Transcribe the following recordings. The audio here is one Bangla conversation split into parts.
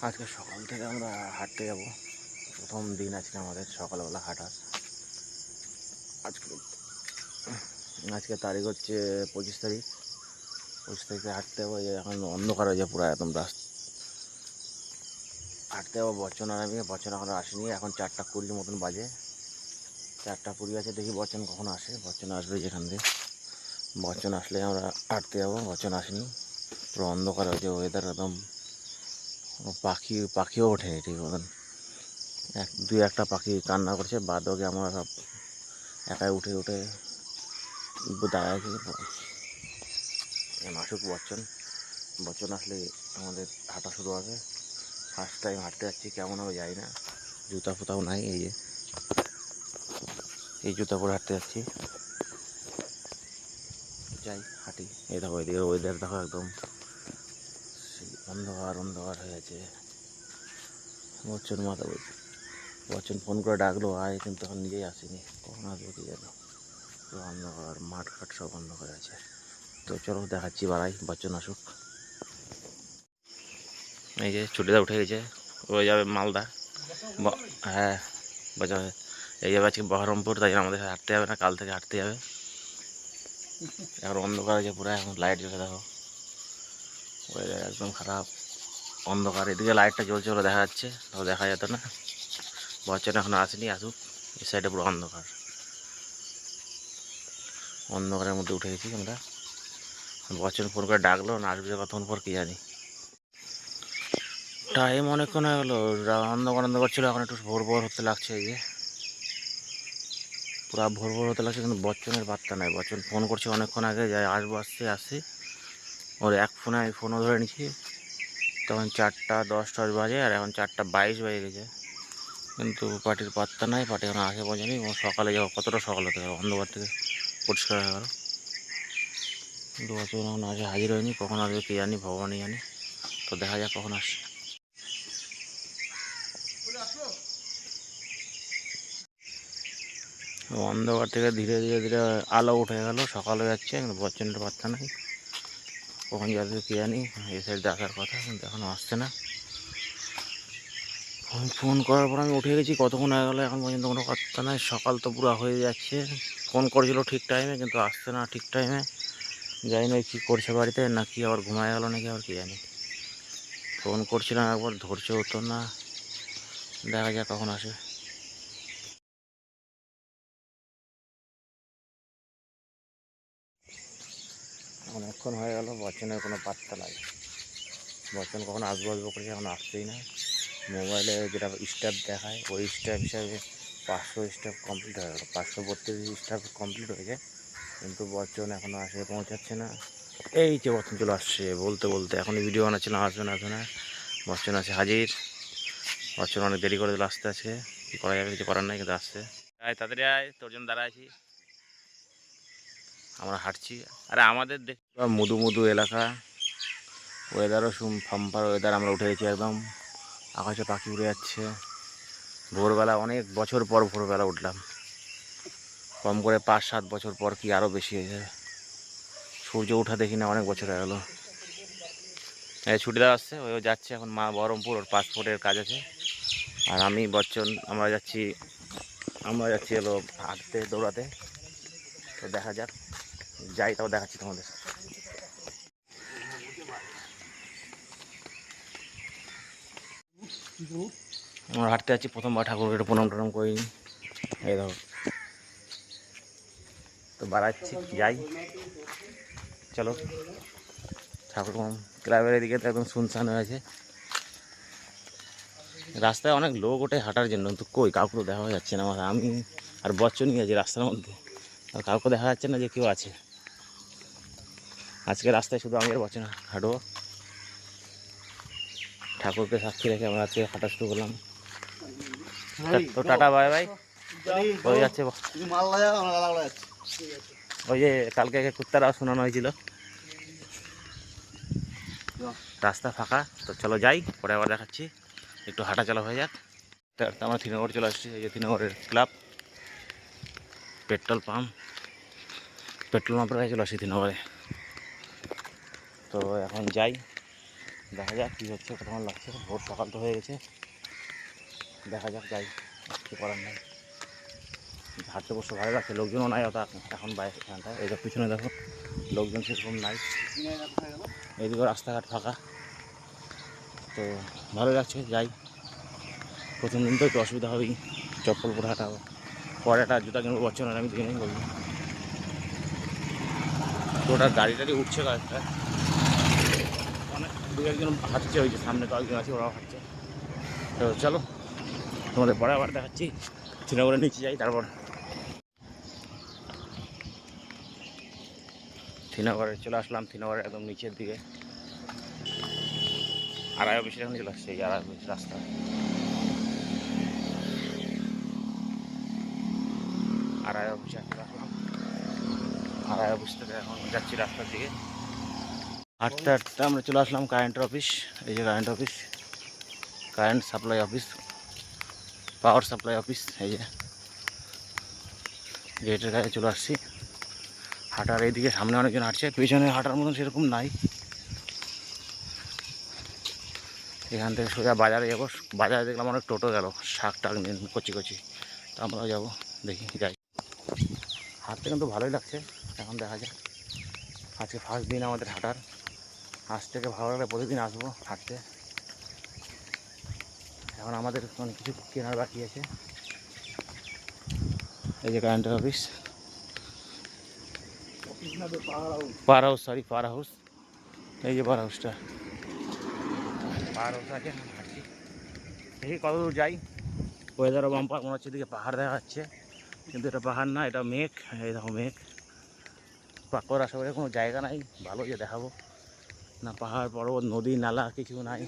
আজকে সকাল থেকে আমরা হাঁটতে যাব। প্রথম দিন আজকে আমাদের সকালবেলা হাঁটার। আজকে আজকে তারিখ হচ্ছে 25 তারিখ। 25 তারিখে হাঁটতে যাবো। এখন অন্ধকার হয়ে যায় পুরো একদম রাস্তা। হাঁটতে যাবো বচ্চন আর আমি। বচ্চন এখন আসেনি, এখন 4:20 মতন বাজে। 4:20 আছে, দেখি বচ্চন কখন আসে। বচ্চন আসবে যেখান দিয়ে। বচ্চন আসলে আমরা হাঁটতে যাবো। বচ্চন আসেনি, পুরো অন্ধকার হয়েছে ওয়েদার একদম। পাখিও ওঠেনি ঠিক মতন। দুই একটা পাখি কান্না করছে, বাদ বাকি আমরা সব একাই উঠে দাঁড়ায় আছি। আসুক বচ্চন। বচ্চন আসলে আমাদের হাঁটা শুরু হবে। ফার্স্ট টাইম হাঁটতে যাচ্ছি, কেমন হবে জানি না। জুতা ফুতাও নাই, এই জুতা পরে হাঁটতে যাচ্ছি। যাই হাঁটি। এই দেখো এদিকে ওয়েদার দেখো, একদম অন্ধকার অন্ধকার হয়ে আছে। বচ্চন মাথা বলছে, বচ্চন ফোন করে ডাকলো আয়, কিন্তু এখন নিজেই আসেনি। কখন আসবো কি জানি। পুরো অন্ধকার, মাঠ ঘাট সব অন্ধকার আছে। তো চলো দেখাচ্ছি, বাড়াই বচ্চন আসুক। এই যে ছুটিটা উঠে গেছে, ও যাবে মালদা। হ্যাঁ বাজাবে। এই যাবে আজকে বহরমপুর, তাই আমাদের হাঁটতে যাবে না, কাল থেকে হাঁটতে যাবে। এখন অন্ধকার আছে পুরো, এখন লাইট জ্বলে দেখো। ওয়েদার একদম খারাপ, অন্ধকার। এদিকে লাইটটা জ্বলছে ওরা দেখা যাচ্ছে, তাও দেখা যেত না। বচ্চন এখন আসেনি, আসুক। এই সাইডে পুরো অন্ধকার, অন্ধকারের মধ্যে উঠে গেছি আমরা। বচ্চন ফোন করে ডাকলো, না আসবে কতক্ষণ পর কি জানি। টাইম অনেকক্ষণ হয়ে গেলো, অন্ধকার অন্ধকার ছিল, এখন একটু ভোর ভোর হতে লাগছে। এই যে পুরো ভোর ভোর হতে লাগছে, কিন্তু বচ্চনের পাত্তা নাই। বচ্চন ফোন করছে অনেকক্ষণ আগে, যাই আসবো আসছি। ওর এক ফোনে আমি ফোনও ধরে নিচ্ছি, তখন 4:10 বাজে, আর এখন 4:22 বেজে গেছে। কিন্তু পার্টির পাত্তা নাই, পার্টি এখন আসে পৌঁছানি। ও সকালে যাবো, কতটা সকাল হতে গেল, অন্ধকার থেকে পরিষ্কার হয়ে গেল। কিন্তু বচ্চন এখন আসে, হাজির হয়নি। কখন আসবে কে জানি, ভগবানই জানি। তো দেখা যাক কখন আসে। অন্ধকার থেকে ধীরে ধীরে ধীরে আলো উঠে গেল, সকাল হয়ে যাচ্ছে, কিন্তু বচ্চনের পাত্তা নাই। কখন যাবে কে জানি। এই সাইড দেখার কথা, কিন্তু এখনও আসছে না। ফোন করার পর আমি উঠে গেছি, কতক্ষণ হয়ে গেলো, এখন পর্যন্ত কোনো পাত্তা নাই। সকাল তো পুরো হয়ে যাচ্ছে। ফোন করেছিল ঠিক টাইমে, কিন্তু আসছে না ঠিক টাইমে। জানি না কী করছে বাড়িতে, না কি আবার ঘুমায় গেলো নাকি আবার কি জানি। ফোন করছিলাম একবার, ধরছে হতো না। দেখা যাক কখন আসে। অনেকক্ষণ হয়ে গেল, বচ্চনের কোনো পাত্তা নাই। বচ্চন কখন আসবো করেছে, এখন আসছেই না। মোবাইলে যেটা স্ট্যাপ দেখায়, ওই স্ট্যাপ হিসাবে 500 স্ট্যাপ কমপ্লিট হয়ে গেল। 532 স্ট্যাপ কমপ্লিট হয়েছে, কিন্তু বচ্চন এখনও আসে পৌঁছাচ্ছে না। এই যে বচ্চন চলে আসছে, বলতে বলতে এখনই ভিডিও বানাচ্ছিলাম, আসবে না। বচ্চন আছে হাজির। বচ্চন অনেক দেরি করে দিল আসতে, আজকে কী করা যাবে, কিছু করার নাই, কিন্তু আসছে। আয় তাড়াতাড়ি আয়, তোর জন্য দাঁড়া আছি। আমরা হাঁটছি। আরে আমাদের দেখ মধু মধু এলাকা, ওয়েদারও ফাম্পার ওয়েদার। আমরা উঠে গেছি একদম, আকাশে পাখি উড়ে যাচ্ছে। ভোরবেলা, অনেক বছর পর ভোরবেলা উঠলাম। কম করে 5-7 বছর পর, কি আরও বেশি হয়ে যায়। সূর্য ওঠা দেখি না, অনেক বছর হয়ে গেলো। এই ছুটিদার আসছে, ওই যাচ্ছে এখন বহরমপুর, ওর পাসপোর্টের কাজ আছে। আর আমি বচ্চন আমরা যাচ্ছি হলো হাঁটতে, দৌড়াতে। তো দেখা যাক, যাই তাও দেখাচ্ছি তোমাদের। আমরা হাঁটতে যাচ্ছি, প্রথমবার ঠাকুরকে একটু প্রণাম টনাম করিনি। এই দেখো, তো বাড়াচ্ছি, যাই চলো। ঠাকুর ক্লাবের এদিকে তো একদম শুনশান হয়ে আছে। রাস্তায় অনেক লোক ওঠে হাঁটার জন্য, কিন্তু কই কাউকে তো দেখা যাচ্ছে না। আমি আর বচ্চনই আছি রাস্তার মধ্যে, আর কাউকে দেখা যাচ্ছে না যে কেউ আছে। আজকে রাস্তায় শুধু আমি আর বচ্চন হাঁটবো। ঠাকুরকে সাক্ষী রেখে আমরা আজকে হাঁটা শুরু করলাম। তো টাটা বাই বাই। হয়ে যাচ্ছে, ওই যে কালকে কুত্তারা শোনানো হয়েছিল। রাস্তা ফাঁকা, তো চলো যাই, পরে আবার দেখাচ্ছি। একটু হাঁটা চলা হয়ে যাক। আমরা শ্রীনগর চলে আসছি। এই যে শ্রীনগরের ক্লাব, পেট্রোল পাম্পের কাছে চলে আসছি শ্রীনগরে। তো এখন যাই, দেখা যাক কী হচ্ছে, কেমন লাগছে। ভোর সকাল তো হয়ে গেছে, দেখা যাক, যাই, কিছু করার নেই। হাঁটতে বসে ভালো লাগছে, লোকজনও নাই অত এখন বাইরে এখানটায়। এই পিছনে দেখো লোকজন সেরকম নাই, এইদিকে রাস্তাঘাট ফাঁকা, তো ভালো লাগছে। যাই, প্রথম দিন তো একটু অসুবিধা হবেই, চপ্পল পরে হাঁটা হবে। পরে একটা জুতা কিনবো, বছর না আমি দিনেই বলবো। তো ওটা গাড়ি টাড়ি উঠছে কয়েকটা, অনেক দু একজন হাঁটছে, ওই যে সামনে কয়েকজন আছে ওরাও হাঁটছে। তো চলো, তোমাদের পরে আবার দেখাচ্ছি। শ্রীনগরের নিচে যাই, তারপর শ্রীনগরে চলে আসলাম। শ্রীনগরের একদম নিচের দিকে আড়াই অফিসের এখানে চলে আসছে, এই আড়াই অফিস রাস্তা। আড়াই অফিসে চলে আসলাম, আড়াই অফিস থেকে এখন যাচ্ছি রাস্তার দিকে। হাঁটতে হাঁটতে আমরা চলে আসলাম কারেন্টের অফিস। এই যে current office, current supply office, power supply office. এই যে গেটের কাছে চলে আসছি। হাঁটার এইদিকে সামনে অনেকজন হাঁটছে, পিছনে হাঁটার মতন সেরকম নাই। এখান থেকে সোজা বাজারে যাবো। বাজারে দেখলাম অনেক টোটো গেল, শাক টাক নিয়ে কচি কচি, তো আমরাও যাবো, দেখি যাই। হাঁটতে কিন্তু ভালোই লাগছে, এখন দেখা যাক। আজকে ফার্স্ট দিন আমাদের হাঁটার, আজ থেকে ভালো লাগলে প্রতিদিন আসবো হাঁটতে। এখন আমাদের অনেক কিছু কেনার বাকি আছে। এই যে কারেন্টের office, power house, sorry power house. এই যে পাওয়ার হাউসটা, পাওয়ার হাউস আছে, হাঁটছি, দেখি কত দূর যাই। ওয়েদারও বাম্পার, মনে হচ্ছে এদিকে পাহাড় দেখা যাচ্ছে, কিন্তু এটা পাহাড় না, এটা মেঘ। এই দেখো মেঘ, পাকড় আশেপাশে কোনো জায়গা নাই ভালো যে দেখাবো না, পাহাড় পর্বত নদী নালা কিছু নাই।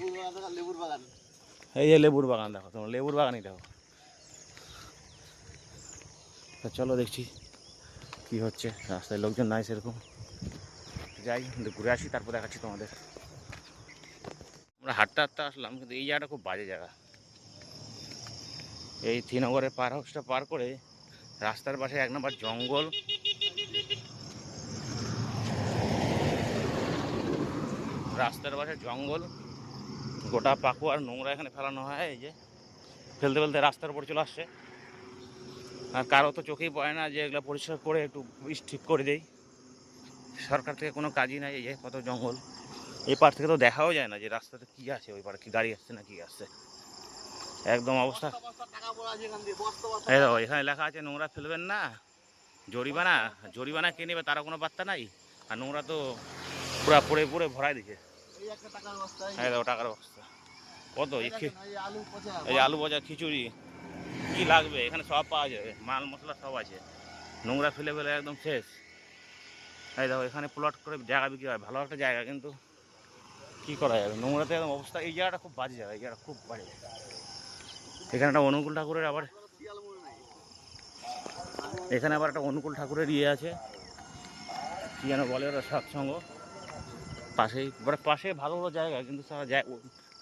এই যে লেবুর বাগান দেখো, তোমার লেবুর বাগানই দেখো। তো চলো দেখছি কি হচ্ছে, রাস্তায় লোকজন নাই সেরকম। যাই ঘুরে আসি, তারপর দেখাচ্ছি তোমাদের। আমরা হাঁটতে হাঁটতে আসলাম, কিন্তু এই জায়গাটা খুব বাজে জায়গা। এই শ্রীনগরের পার হাউসটা পার করে রাস্তার পাশে এক নম্বর জঙ্গল, রাস্তার পাশে জঙ্গল, গোটা পাকু আর নোংরা এখানে ফেলানো হয়। এই যে ফেলতে ফেলতে রাস্তার উপর চলে আসছে, আর কারো তো চোখেই পড়ে না যে এগুলো পরিষ্কার করে একটু ঠিক করে দেই। সরকার থেকে কোনো কাজই নাই। এই যে কত জঙ্গল, এই পার থেকে তো দেখাও যায় না যে রাস্তাতে কি আছে, ওই পারে কি গাড়ি আসছে না কি আসছে, একদম অবস্থা। এই দেখো এখানে লেখা আছে নোংরা ফেলবেন না, জরিমানা। জরিমানা কে নেবে তারা কোনো পাত্তা নাই, আর নোংরা তো পুরা পড়ে পড়ে ভরাই দিছে। এই দেখো টাকার অবস্থা কত। এই আলু পচা, খিচুড়ি, কি লাগবে এখানে সব পাওয়া যাবে, মাল মশলা সব আছে। নোংরা ফেলে ফেলে একদম শেষ। এই দেখো এখানে প্লট করে জায়গা বিক্রি হয়, ভালো একটা জায়গা, কিন্তু কি করা যাবে, নোংরাতে একদম অবস্থা। এই জায়গাটা খুব বাজে জায়গা, এই জায়গাটা খুব বাজে। এখানে একটা অনুকূল ঠাকুরের আবার, এখানে আবার একটা অনুকূল ঠাকুরের ইয়ে আছে, কি যেন বলে ওরা, সৎসঙ্গ। পাশেই পাশে ভালো ভালো জায়গা, কিন্তু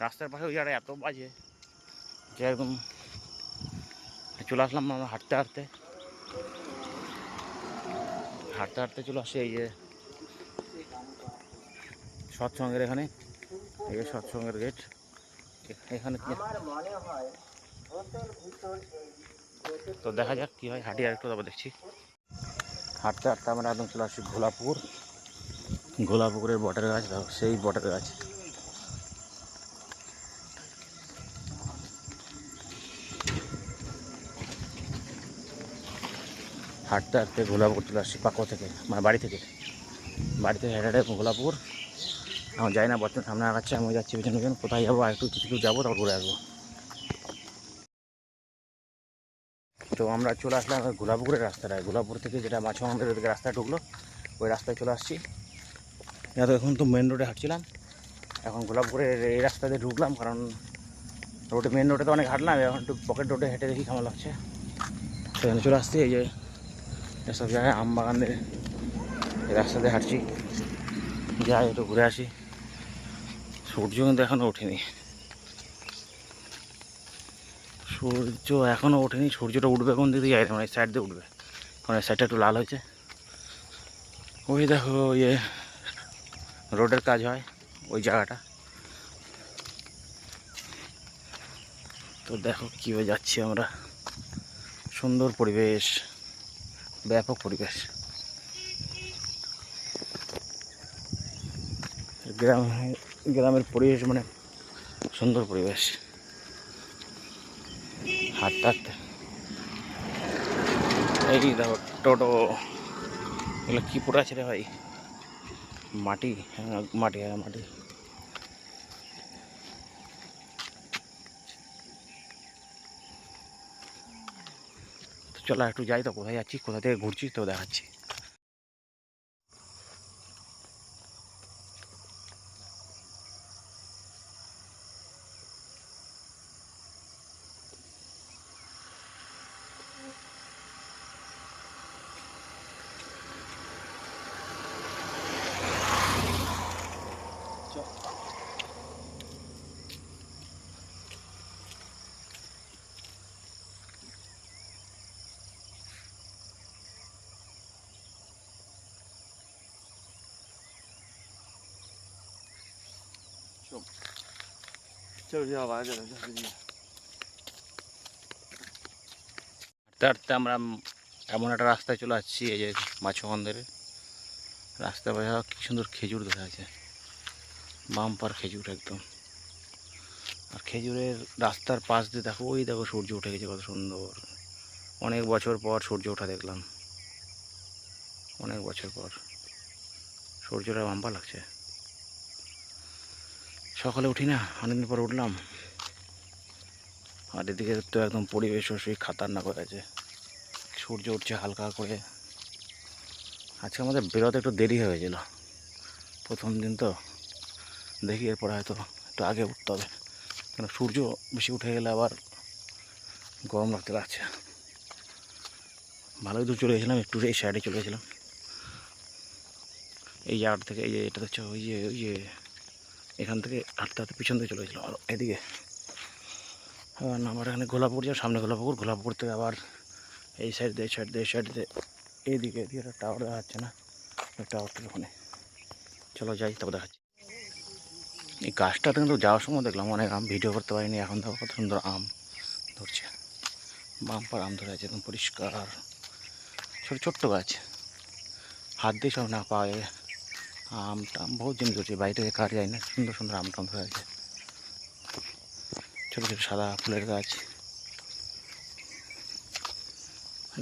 রাস্তার পাশে ওই জায়গাটা এত বাজে যে একদম। চলে আসলাম আমরা হাঁটতে হাঁটতে, হাঁটতে হাঁটতে চলে আসছে এই যে সৎসঙ্গের এখানে। এই যে সৎসঙ্গের গেট, এখানে তো দেখা যাক কি হয়, হাঁটি আর একটু তারপর দেখছি। হাঁটতে হাঁটতে আমরা একদম চলে আসছি ঘোলাপুকুর। ঘোলাপুকুরের বটের গাছ দেখো, সেই বটের গাছ। হাঁটতে হাঁটতে ঘোলাপুকুর চলে আসছি পাকো থেকে, মানে বাড়ি থেকে হেঁটে হেঁটে ঘোলাপুকুর। এখন যাই না, বর্তমানে সামনে আগাচ্ছে, আমি যাচ্ছি পিছনে পিছনে। কোথায় যাবো, আর একটু কিছু দূর যাবো, তারপর ঘুরে আসবো। তো আমরা চলে আসলাম ঘোলাপুকুরের রাস্তাটায়, ঘোলাপুর থেকে যেটা মাছ মন্দিরের দিকে রাস্তা ঢুকলো, ওই রাস্তায় চলে আসছি। এখন তো মেন রোডে হাঁটছিলাম, এখন ঘোলাপুকুরের এই রাস্তা দিয়ে ঢুকলাম, কারণ মেন রোডে তো অনেক হাঁটলাম, এখন একটু পকেট রোডে হেঁটে দেখি কেমন লাগছে। সেখানে চলে আসছি। এই যে এসব জায়গায় আম বাগানের এই রাস্তা দিয়ে হাঁটছি, যাই একটু ঘুরে আসি। সূর্য কিন্তু এখনও ওঠেনি, সূর্য এখনও ওঠেনি। সূর্যটা উঠবে কোন দিকে যাই, মানে এই সাইড দিয়ে উঠবে, কারণ এই সাইডটা একটু লাল হয়েছে। ওই দেখো ইয়ে রোডের কাজ হয় ওই জায়গাটা, তো দেখো কীভাবে যাচ্ছি আমরা, সুন্দর পরিবেশ, ব্যাপক পরিবেশ। গ্রামের পরিবেশ মানে সুন্দর পরিবেশ। হাঁটতে হাঁটতে এই দেখো টোটো, এগুলো কী পড়ে আছে রে ভাই? মাটি, হ্যাঁ মাটি, হ্যাঁ মাটি। তো চলো একটু যাই, তো কোথায় যাচ্ছি, কোথা থেকে ঘুরছি তো দেখাচ্ছি। হাঁটতে হাঁটতে আমরা এমন একটা রাস্তায় চলে আসছি, এই যে মাছবন্দরের রাস্তা পাশে কি সুন্দর খেজুর দেখা আছে, বাম্পার খেজুর একদম। আর খেজুরের রাস্তার পাশ দিয়ে দেখো, ওই দেখো সূর্য উঠে গেছে, কত সুন্দর। অনেক বছর পর সূর্য ওঠা দেখলাম, অনেক বছর পর সূর্যটা বাম্পার লাগছে। সকালে উঠি না, অনেকদিন পর উঠলাম। আর এদিকে তো একদম পরিবেশও সেই খাতারনাক হয়ে আছে, সূর্য উঠছে হালকা করে। আজকে আমাদের বেরোতে একটু দেরি হয়ে গেছিল, প্রথম দিন তো। দেখি এরপরে হয়তো একটু আগে উঠতে হবে, কেন সূর্য বেশি উঠে গেলে আবার গরম লাগতে লাগছে। ভালোই দূর চলে গেছিলাম, একটু এই সাইডে চলে গেছিলাম, এই জায়গাটা থেকে। এই যে এটা হচ্ছে ওই যে এখান থেকে হাঁটতে হাঁটতে পিছন থেকে চলে গেছিলাম আর এদিকে। আমার এখানে গোলাপুকুর যাও, সামনে গোলাপুকুর থেকে আবার এই সাইড দিয়ে এইদিকে একটা টাওয়ার দেখা যাচ্ছে না, ওই টাওয়ারটার ওখানে। চলো যাই, তবে দেখাচ্ছি। এই গাছটাতে কিন্তু যাওয়ার সময় দেখলাম অনেক আম, ভিডিও করতে পারিনি। এখন দেখো কত সুন্দর আম ধরছে, বাম্পার আম ধরে আছে একদম পরিষ্কার। ছোট্ট গাছ, হাত দিয়ে সব না পাওয়া যায়। আম টাম বহুত জিনিস ধরছে, বাড়ি থেকে কার যায় না, সুন্দর সুন্দর আম টাম ধরে আছে। ছোটো ছোটো সাদা ফুলের গাছ।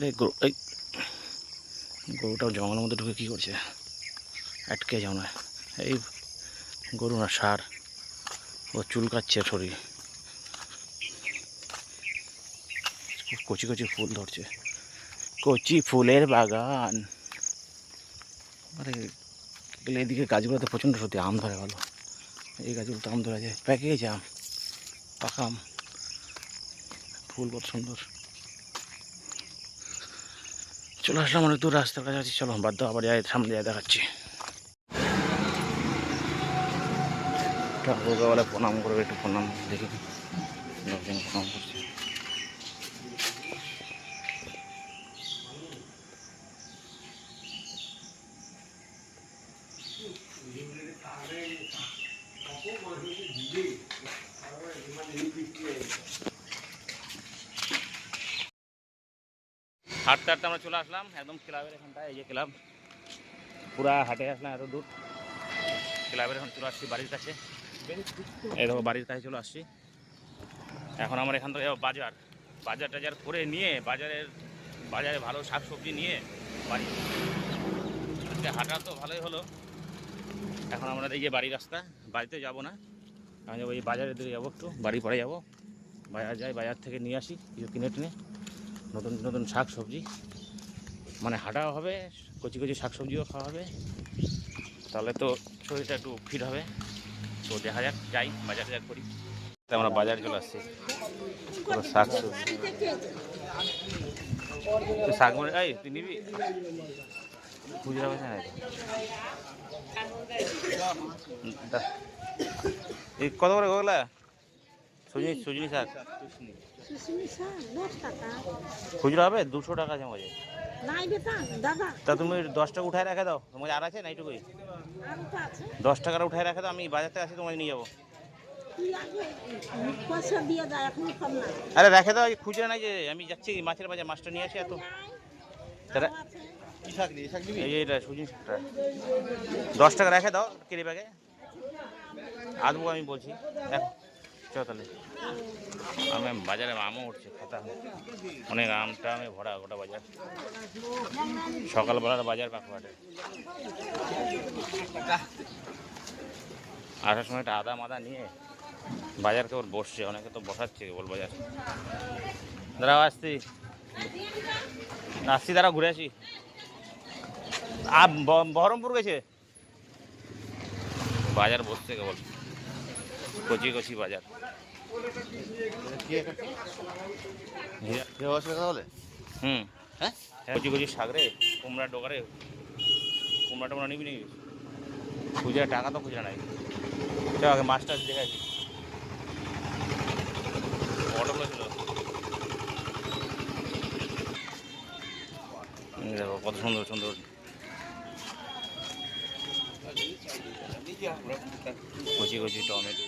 এই গরুটাও জঙ্গলের মধ্যে ঢুকে কী করছে, আটকে যাও না। এই গরু না ষাঁড়, ও চুল কাটছে শরীর। কচি কচি ফুল ধরছে, কচি ফুলের বাগান। আরে এদিকে গাছগুলোতে প্রচণ্ড সত্যি আম ধরে ভালো, এই গাছগুলোতে আম ধরে আছে, পেকে গেছে আম, পাকা আম। ফুল কত সুন্দর। চলে আসলাম অনেক দূর, রাস্তার কাছে আছি। চলো বাদ দাও, আবার যাই, সামনে যাই দেখাচ্ছি। ঠাকুরকে বলে প্রণাম করবে, একটু প্রণাম দেখি, লোকজন প্রণাম করছে। হাঁটতে হাঁটতে আমরা চলে আসলাম একদম ক্লাবের এখানটায়। এই যে ক্লাব, পুরা হাঁটে আসলাম এত দূর। ক্লাবের এখন চলে আসছি বাড়ির কাছে, এই দেখো বাড়ির কাছে চলে আসছি। এখন আমার এখান থেকে যাবো বাজার টাজার করে নিয়ে, বাজারে ভালো শাকসবজি নিয়ে বাড়ি। আজকে হাঁটা তো ভালোই হলো। এখন আমরা এই যে বাড়ির রাস্তা, বাড়িতে যাবো না, আমি যাবো এই বাজারের দিকে যাবো, একটু বাড়ি পরে যাবো। বাজার থেকে নিয়ে আসি কিছু কিনে টিনে, নতুন নতুন শাক সবজি, মানে হাঁটাও হবে, কচি কচি শাকসবজিও খাওয়া হবে, তাহলে তো শরীরটা একটু ফিট হবে। তো দেখা যাক, যাই বাজারে করি। আমরা বাজারে চলে আসছি, শাক সবজি, শাক মানে এই তুই নিবি খুচরা পয়সা নাই এই কত করে গোগলা সজনি শাক খুচরা হবে 200 টাকা আছে মজা। তা তুমি 10 টাকা উঠায় রাখে দাও, তোমার আর আছে না এইটুকুই, 10 টাকার উঠায় রাখে দাও, আমি বাজার থেকে আসি তোমাকে নিয়ে যাবো। আরে রেখে দাও, খুচরা নাই যে, আমি যাচ্ছি মাছের বাজার, মাছটা নিয়ে আসি। এত এই যে এটা সুজিন শাকটা 10 টাকা রেখে দাও কেরি ব্যাগে, আসবো আমি বলছি। চল তাহলে। আমি বাজারে আমও উঠছে, খাতা অনেক আমটা আমি ভরা গোটা বাজার, সকালবেলার বাজার পাকুয়াটে। আসার সময় একটা আদা মাদা নিয়ে বাজার কেবল বসছে, অনেকে তো বসাচ্ছে কেবল বাজার। দাঁড়াও আসছি আসছি, দাঁড়াও ঘুরে আসি। বহরমপুর গেছে, বাজার বসছে কেবল, কচি কচি বাজার। হুম, হ্যাঁ কচি কচি শাক রে, কুমড়া ডোকারে, কুমড়া টোমড়া নিবি নাকি? খুচরা টাকা তো খুচরা নাই। চল আগে মাছটা দেখে আসি। অটোগুলো ছিল, দেখো কত সুন্দর সুন্দর কচি কচি টমেটো,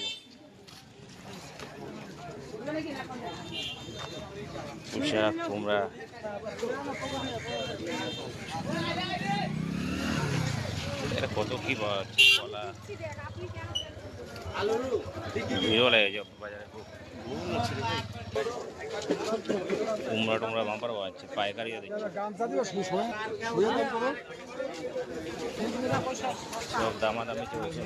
শাক, কুমড়া, এটা কত কি বলা, ভিড়ও লাগে বাজারে খুব। কুমড়া টুমড়া বাম্পার পাচ্ছে, পাইকারিও দিচ্ছে, সব দামাদামি চলছে।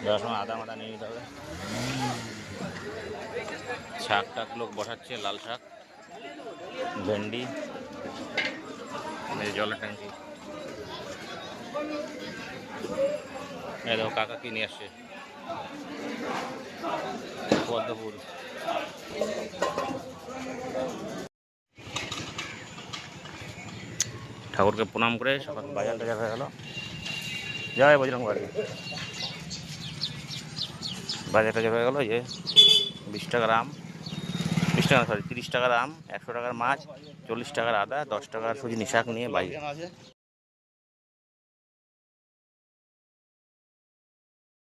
যাওয়ার সময় আদা মাদা নিয়ে নিতে হবে। শাক টাক লোক বসাচ্ছে, লাল শাক, ভেন্ডি, জলের ট্যাঙ্কি। এই দেখো কাকা কি নিয়ে আসছে, পদ্মফুল। ঠাকুরকে প্রণাম করে সকাল বাজার টাজার হয়ে গেল। জয় বজরং বাড়ি, বাজার টাজার হয়ে গেল। যে 20 টাকার আম, 20 টাকা সরি 30 টাকার আম, 100 টাকার মাছ, 40 টাকার আদা, 10 টাকার সুজিনি শাক নিয়ে বাড়ি।